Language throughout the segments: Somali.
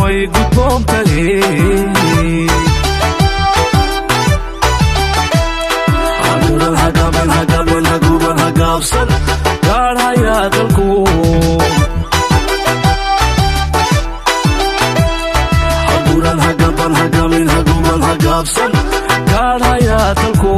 way gudboon tahay haguuran hagaabin hagaabin haguuran hagaabsan gaadhayaa dalku haguuran hagaaban hagaabin haguuran hagaabsan gaadhayaa dalku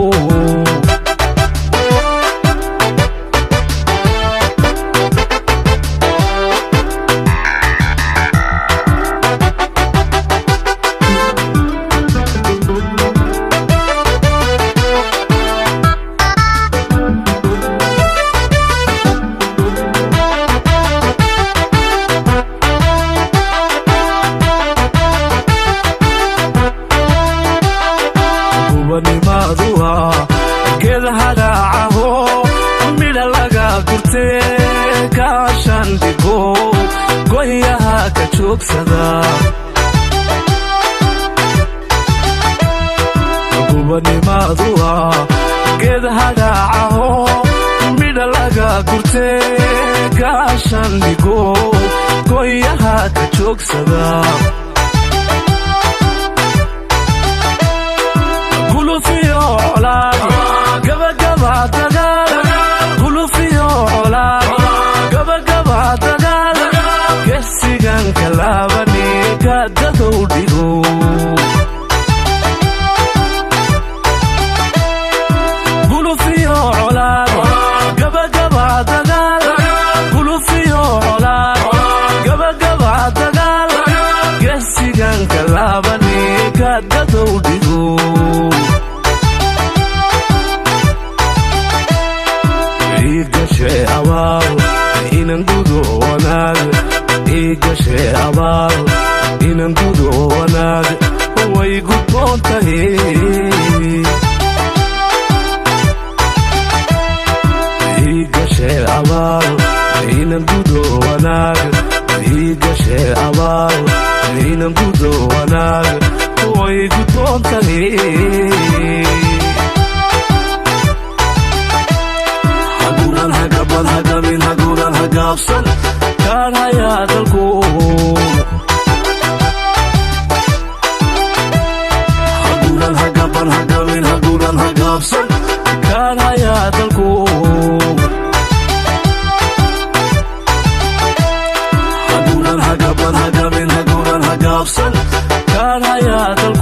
gubanimaadua geed hagaacaho midha laga gurtee gaashan dhigo goyaha ka joogsada gulufiyo colaad gabagaba dagaal gulufiyo colaad gabagaba dagaal gesigan kalaabani kaadadow dhigo gulufiyo colaad gabagaba dagaal gulufiyo colaad gabagaba dagaal gesigan kalaabani kaadadow dhigo igashe abaal inan gudo wanaag igashe abaal inan gudo wanaag way gudboon tahay igashe abaal inan gudo wanaag igashe abaal inan gudo wanaag way gudboon tahay haguuran hagaban hagaabin haguuran hagaabsan gaadhayaa dalku haguuran hagaban hagaabin haguuran hagaabsan gaadhayaa dalku haguuran hagaban hagaabin haguuran hagaabsan gaadhayaa dalku